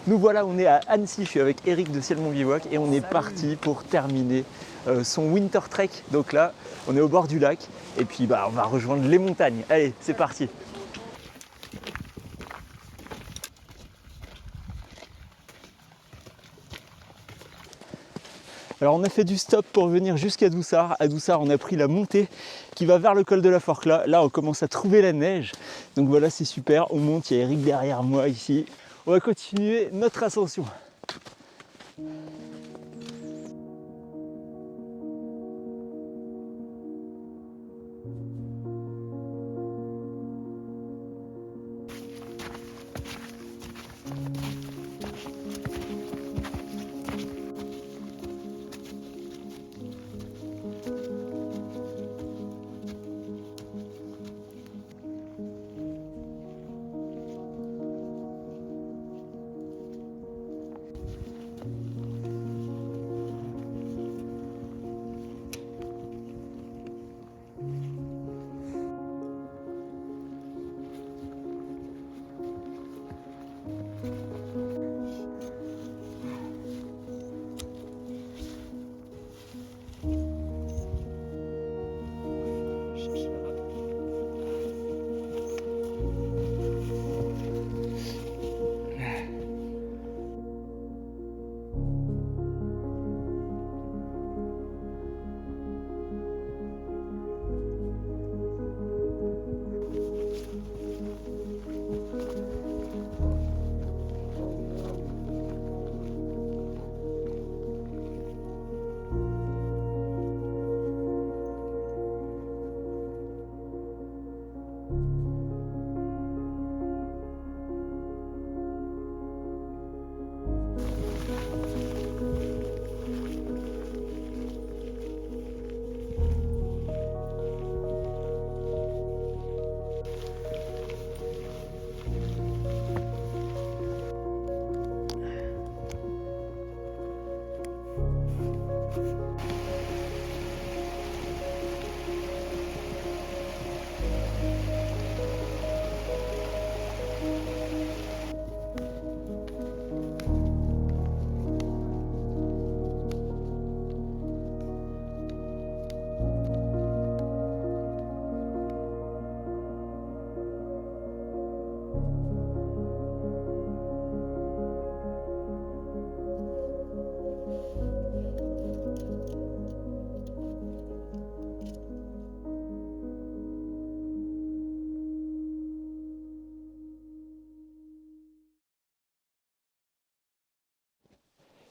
Nous voilà, on est à Annecy, je suis avec Eric de Ciel Mon Bivouac et on est parti pour terminer son winter trek. Donc là, on est au bord du lac et puis on va rejoindre les montagnes. Allez, c'est parti. Alors on a fait du stop pour venir jusqu'à Doussard. À Doussard, on a pris la montée qui va vers le col de la Forque. Là, on commence à trouver la neige. Donc voilà, c'est super. On monte, il y a Eric derrière moi ici. On va continuer notre ascension.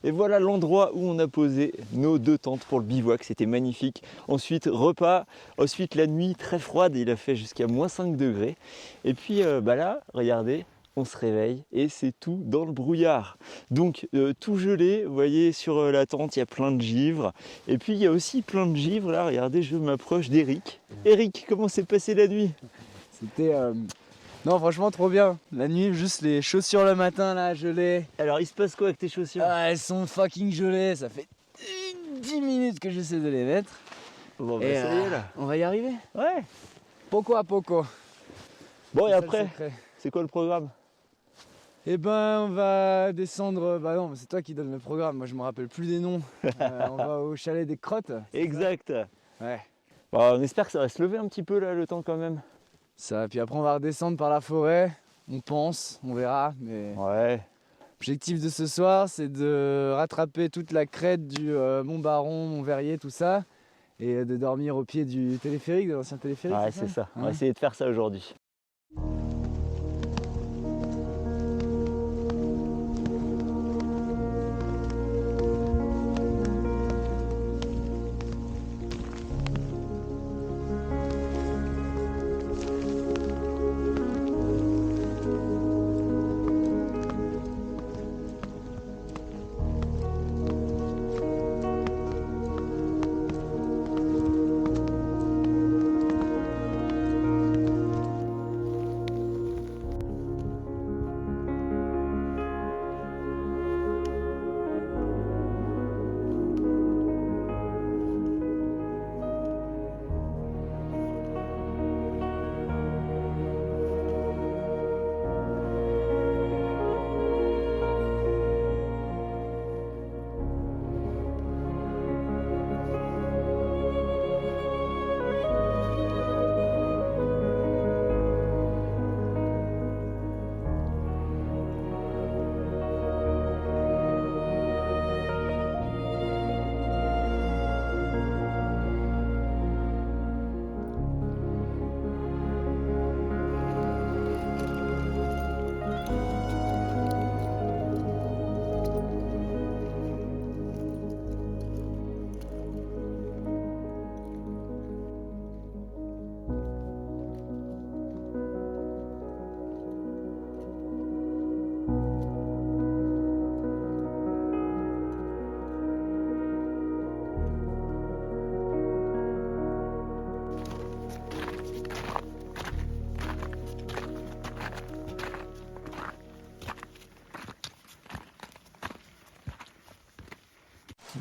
Et voilà l'endroit où on a posé nos 2 tentes pour le bivouac, c'était magnifique. Ensuite repas, ensuite la nuit très froide, il a fait jusqu'à -5 degrés. Et puis là, regardez, on se réveille et c'est tout dans le brouillard. Donc tout gelé, vous voyez sur la tente, il y a plein de givre. Et puis il y a aussi plein de givre, là regardez, je m'approche d'Eric. Eric, comment s'est passée la nuit? C'était... Non, franchement, trop bien. La nuit, juste les chaussures le matin, là, gelées. Alors il se passe quoi avec tes chaussures? Ah, elles sont fucking gelées. Ça fait 10 minutes que j'essaie de les mettre. Bon Et ça y est là. on va y arriver. Ouais. Poco à poco. Bon et C'est ça, après, le secret. c'est quoi le programme? Eh ben, on va descendre... Bah non, c'est toi qui donnes le programme. Moi, je me rappelle plus des noms. On va au chalet des Crottes. Exact. Ouais. Bon, on espère que ça va se lever un petit peu là le temps quand même. Ça, puis après, on va redescendre par la forêt. On pense, on verra. Mais Ouais. l'objectif de ce soir, c'est de rattraper toute la crête du Mont Baron, Mont Verrier, tout ça. Et de dormir au pied du téléphérique, de l'ancien téléphérique. Ouais, c'est ça. On va Ouais. essayer de faire ça aujourd'hui.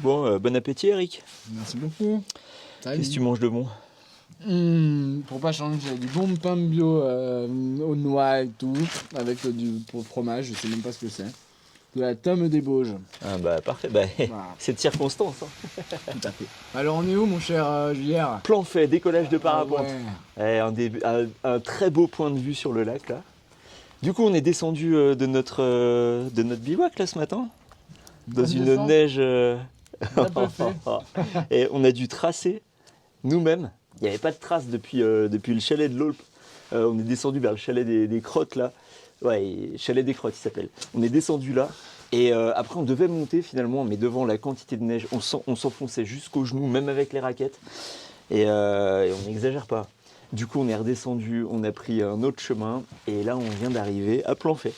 Bon, bon appétit Eric. Merci beaucoup. Qu'est-ce que tu manges de bon? Pour pas changer, j'ai du bon pain bio aux noix et tout, avec du fromage, je sais même pas ce que c'est. De la tome des Bauges. Ah bah parfait, bah, Voilà. c'est de circonstance. Hein. Tout à fait. Alors on est où mon cher Julière? Plan fait, décollage de parapente. Ouais. Un très beau point de vue sur le lac là. Du coup on est descendu de notre bivouac là ce matin. Dans une descente. neige. Un peu fait. Et on a dû tracer nous-mêmes. Il n'y avait pas de traces depuis le chalet de l'Aulpe. On est descendu vers le chalet des Crottes là. Ouais, chalet des Crottes il s'appelle. On est descendu là. Et après on devait monter finalement, mais devant la quantité de neige, on s'enfonçait jusqu'aux genoux, même avec les raquettes. Et on n'exagère pas. Du coup on est redescendu, on a pris un autre chemin. Et là on vient d'arriver à Planfait.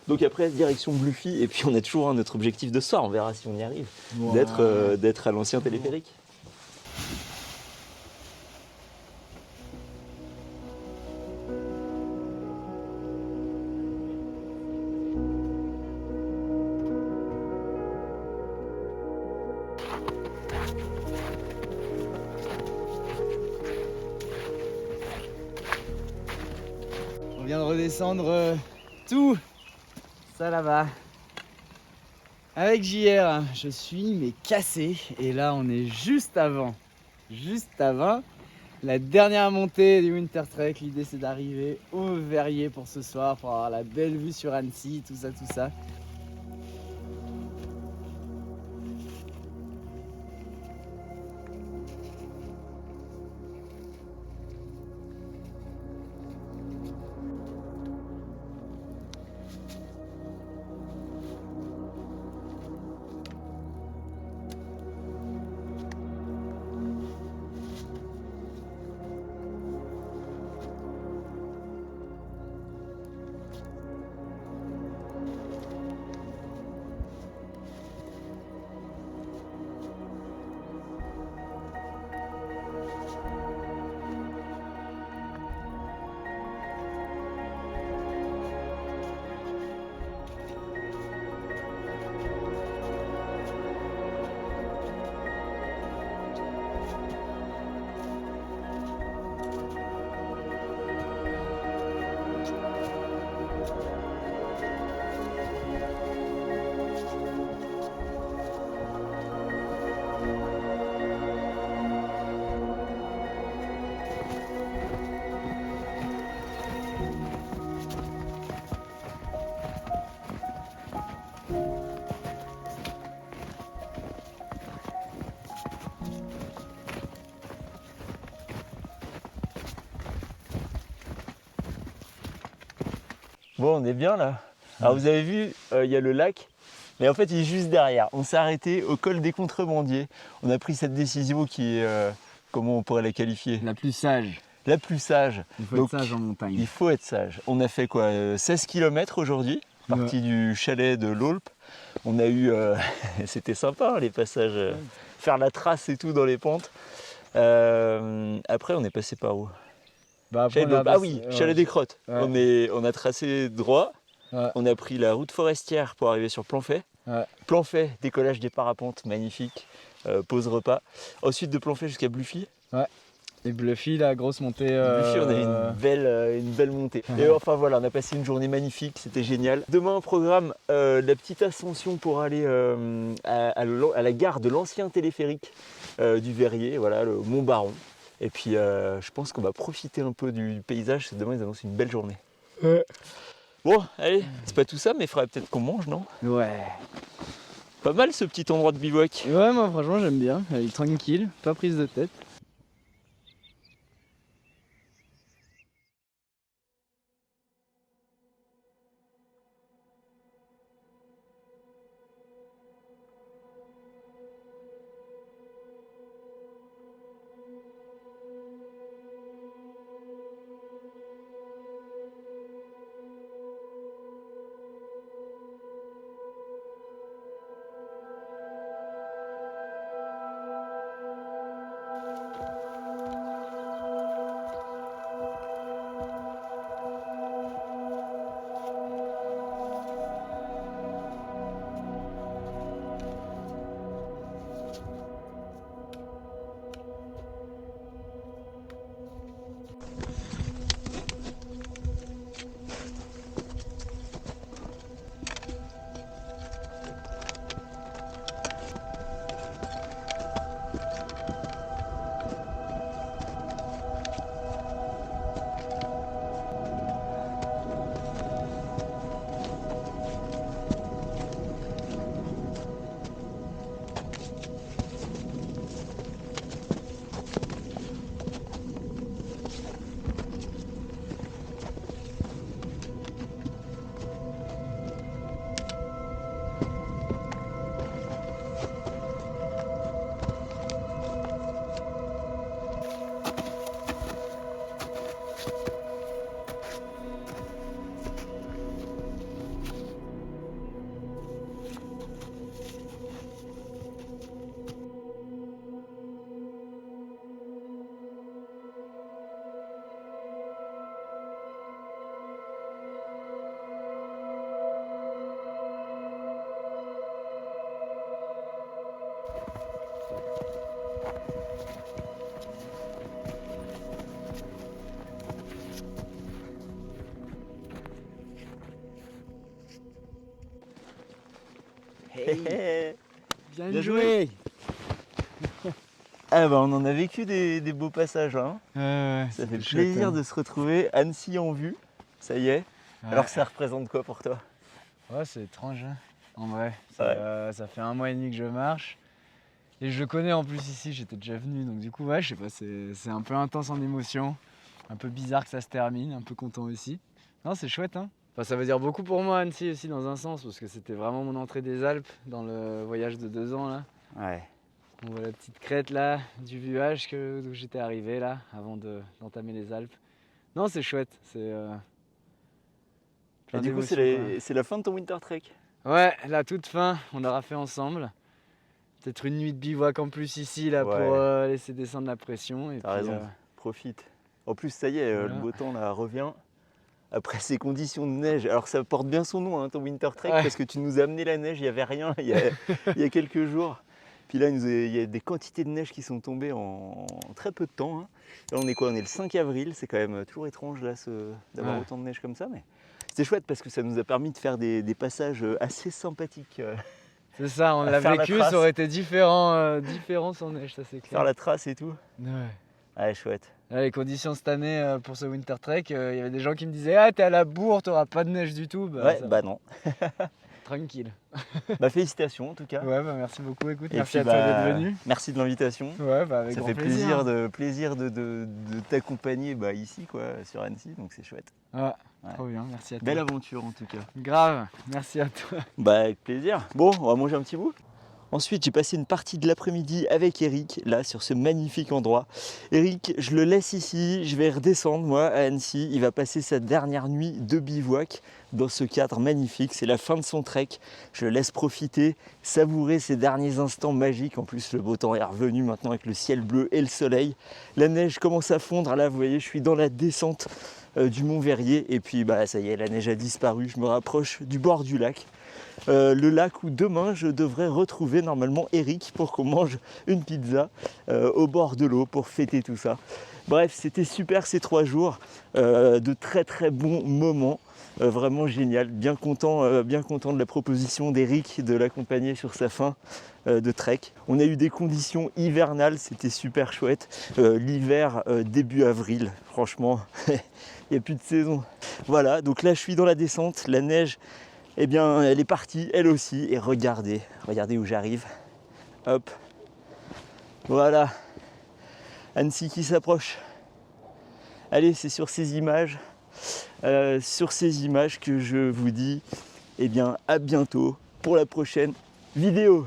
Donc après direction Bluffy. Et puis on a toujours notre objectif de ce soir, on verra si on y arrive. Ouais. D'être à l'ancien téléphérique. On vient de redescendre tout ça là-bas. Avec JR, je suis mais cassé. Et là on est juste avant la dernière montée du Winter Trek. L'idée c'est d'arriver au Verrier pour ce soir, pour avoir la belle vue sur Annecy, tout ça. Bon, on est bien là. Alors vous avez vu, il y a le lac, mais en fait il est juste derrière. On s'est arrêté au col des Contrebandiers. On a pris cette décision qui est, comment on pourrait la qualifier? La plus sage. La plus sage. Il faut Donc, être sage en montagne. Il faut être sage. On a fait quoi 16 km aujourd'hui, parti du chalet de l'Aulpe. On a eu, c'était sympa hein, les passages, faire la trace et tout dans les pentes. Après on est passé par où? Bah, après, Ah oui, chalet des Crottes. Ouais. On a tracé droit. Ouais. On a pris la route forestière pour arriver sur Planfait. Ouais. Planfait, décollage des parapentes, magnifique. Pause repas. Ensuite de Planfait jusqu'à Bluffy. Ouais. Et Bluffy, la grosse montée. Bluffy, on a eu une belle montée. Et enfin voilà, on a passé une journée magnifique, c'était génial. Demain, un programme, la petite ascension pour aller à la gare de l'ancien téléphérique du Verrier, voilà, le Mont Baron. Et puis je pense qu'on va profiter un peu du paysage, demain ils annoncent une belle journée. Ouais. Bon, allez, c'est pas tout ça, mais il faudrait peut-être qu'on mange, non? Ouais. Pas mal ce petit endroit de bivouac. Ouais, moi franchement j'aime bien. Elle est tranquille, pas prise de tête. Hey, bien Bien joué. Ah bah on en a vécu des beaux passages là. Ça fait c'était plaisir chouette, de se retrouver. Annecy en vue, ça y est. hein. Alors ça représente quoi pour toi? Ouais, c'est étrange, hein. En vrai. Ouais. Ça fait 1 mois et demi que je marche. Et je le connais en plus ici, j'étais déjà venu. Donc du coup, ouais, je sais pas, c'est un peu intense en émotion. Un peu bizarre que ça se termine, un peu content aussi. Non, c'est chouette, hein. Enfin, ça veut dire beaucoup pour moi, Annecy aussi, dans un sens, parce que c'était vraiment mon entrée des Alpes dans le voyage de 2 ans, là. Ouais. On voit la petite crête, là, du Vuage d'où j'étais arrivé, là, avant d'entamer les Alpes. Non, c'est chouette, c'est... Et plein du coup d'émotions, c'est la fin de ton winter trek. quoi. Ouais, la toute fin, on aura fait ensemble. Peut-être une nuit de bivouac en plus ici, là, Ouais. pour laisser descendre la pression. Et T'as raison, profite. En plus ça y est, voilà. le beau temps là revient. Après ces conditions de neige, alors ça porte bien son nom, hein, ton winter trek, Ouais. parce que tu nous as amené la neige, il n'y avait rien il y a quelques jours. Puis là, il y a des quantités de neige qui sont tombées en très peu de temps. Hein. Là, on est quoi? On est le 5 avril, c'est quand même toujours étrange là, d'avoir Ouais. autant de neige comme ça. Mais c'était chouette parce que ça nous a permis de faire des passages assez sympathiques. C'est ça, on À l'a faire la vécu, trace. ça aurait été différent sans neige, ça c'est clair. Faire la trace et tout. Ouais. Ouais, chouette. Là, les conditions cette année pour ce winter trek, il y avait des gens qui me disaient ah t'es à la bourre, t'auras pas de neige du tout. Bah, Ouais, ça bah va. non. Tranquille. Bah félicitations en tout cas. Ouais, bah merci beaucoup, écoute, Et merci puis à toi bah, d'être venu. merci de l'invitation. Ouais, bah avec Ça grand fait plaisir. plaisir de t'accompagner bah, ici quoi, sur Annecy, donc c'est chouette. Ouais, Ouais. trop bien, merci à toi. Belle aventure en tout cas. Grave, merci à toi. Bah avec plaisir. Bon, on va manger un petit bout. Ensuite, j'ai passé une partie de l'après-midi avec Eric, là, sur ce magnifique endroit. Eric, je le laisse ici, je vais redescendre, moi, à Annecy. Il va passer sa dernière nuit de bivouac dans ce cadre magnifique. C'est la fin de son trek. Je le laisse profiter, savourer ces derniers instants magiques. En plus, le beau temps est revenu maintenant avec le ciel bleu et le soleil. La neige commence à fondre. Là, vous voyez, je suis dans la descente du Mont Verrier. Et puis, bah, ça y est, la neige a disparu. Je me rapproche du bord du lac. Le lac où demain je devrais retrouver normalement Eric pour qu'on mange une pizza au bord de l'eau pour fêter tout ça. Bref, c'était super ces 3 jours, de très bons moments, vraiment génial, bien content de la proposition d'Eric de l'accompagner sur sa fin de trek. On a eu des conditions hivernales, c'était super chouette, l'hiver début avril, franchement, il n'y a plus de saison. Voilà, donc là je suis dans la descente, la neige, eh bien, elle est partie, elle aussi, et regardez où j'arrive. Hop, voilà, Annecy qui s'approche. Allez, c'est sur ces images que je vous dis, eh bien, à bientôt pour la prochaine vidéo.